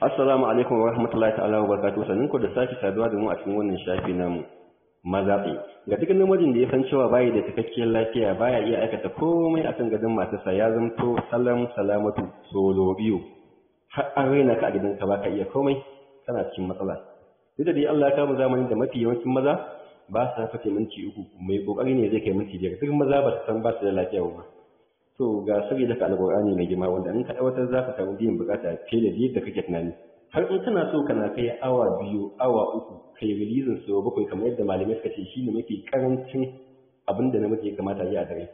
Assalamu alaikum wa rahmatullahi ta'ala wa barakatuhu. Sannan ku da sake saduwa da mu a cikin wannan shafi namu mazaɓi. Ga dukkan namijin da ya san cewa bayi da cikakkiyar lafiya baya iya aikata komai akan gadon matarsa ya zamto salam salamatu solo biyu. Har an raina ka a gidanka baka iya komai kana cikin matsala. Duk da dai Allah ya kama zamanin da mafi yawancin maza ba sa fake minti uku, mai kokari ne zai kai minti biyar. Duk maza ba su san ba su da lafiya ba. To ga sabi daga alƙur'ani mai girma wanda in ka aiwatar za ka samu biyan bukata fiye da yadda kake tunani. Har in kana so kana kai awa 2 awa 3 kai releasing so bakwai kamar yadda malamai suka ce shine mafi karancin abin da namiji ya kamata yi a dare.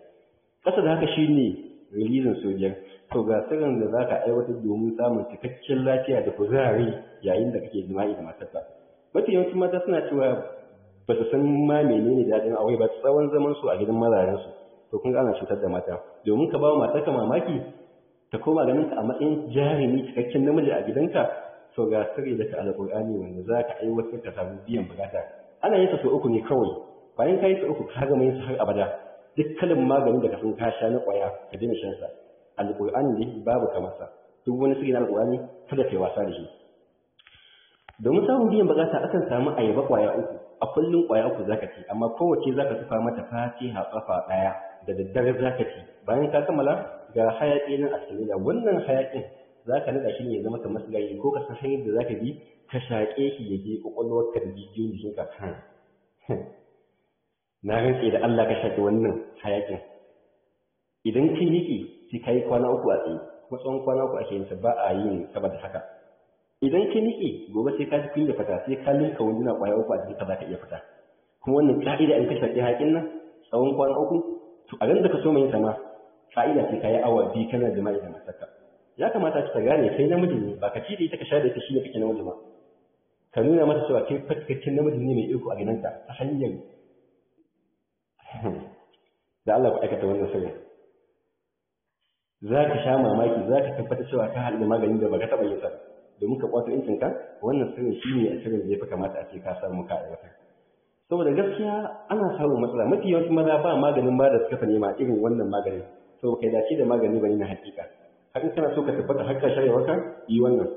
Kasa da haka shine releasing so biyar. To ga sirrin da za ka aiwatar domin samun cikakken lafiya da kuzari yayin da kake jima'i da matarka. Mafi yawancin mata suna cewa ba su san ma menene daɗin aure ba tsawon zaman su a gidan mazajensu. To kun ga ana cutar da mata domin ka ba wa matarka mamaki ta koma ganin ka a matsayin jarumi cikakken namiji a gidanka. To ga sirri daga alƙur'ani wanda za ka aiwatar ka samu biyan bukata. Ana yin sa sau uku ne kawai, bayan ka yi sau uku ka gama yin sa har abada. Duk kalin maganin da ka san ka sha na ƙwaya ka daina shan sa. Alƙur'ani ne babu kamar sa. Duk wani sirri na alƙur'ani kada kai wasa da shi. Domin samun biyan bukata akan samu ayaba ƙwaya uku, a kullum ƙwaya uku zaka ci, amma kowace zaka tufa mata fatiha ƙafa ɗaya da daddare zaka ci. Bayan ka kammala ga hayaƙi nan a cikin wannan hayaƙin zaka nada shi ne ya zama kamar sigari ko ka san hanyar da zaka bi ka shaƙe shi ya je ƙwaƙwalwarka da jijiyoyin jikinka kan. Na rantse da Allah ka shaƙe wannan hayaƙin. Idan kin yiki sai kai kwana uku a tsaye, kuma tsawon kwana uku ake yin sa ba a yin saboda haka. Idan ka niƙe gobe sai ka ji kunya fita sai ka linka wanduna ƙwaya uku a jikinka za ka iya fita. Kuma wannan ka'ida in ka shaƙi haƙin nan tsawon kwana uku to a ran da ka so mai sama ka'ida sai ka yi awa 2 kana jima'i da matarka. Ya kamata ki ta gane kai namiji ne ba ka ci da ita ka sha da ita shi ne kake namiji ba. Ka nuna mata cewa kai fatikaccen namiji ne mai iko a gidanka ta hanyar da Allah ku aikata wannan sirri. Za ka sha mamaki za ka tabbata cewa ka haɗu da maganin da ba ka taɓa yin sa. Domin ka kwato incinka wannan sirrin shi ne a sirrin da ya fi kamata a ce ka samu ka aiwatar. Saboda gaskiya ana samun matsala mafi yawancin maza ba maganin ba da suka nema irin wannan maganin. To kai dace da magani bane na hakika. Har in kana so ka tabbata har ka shirya waka yi wannan.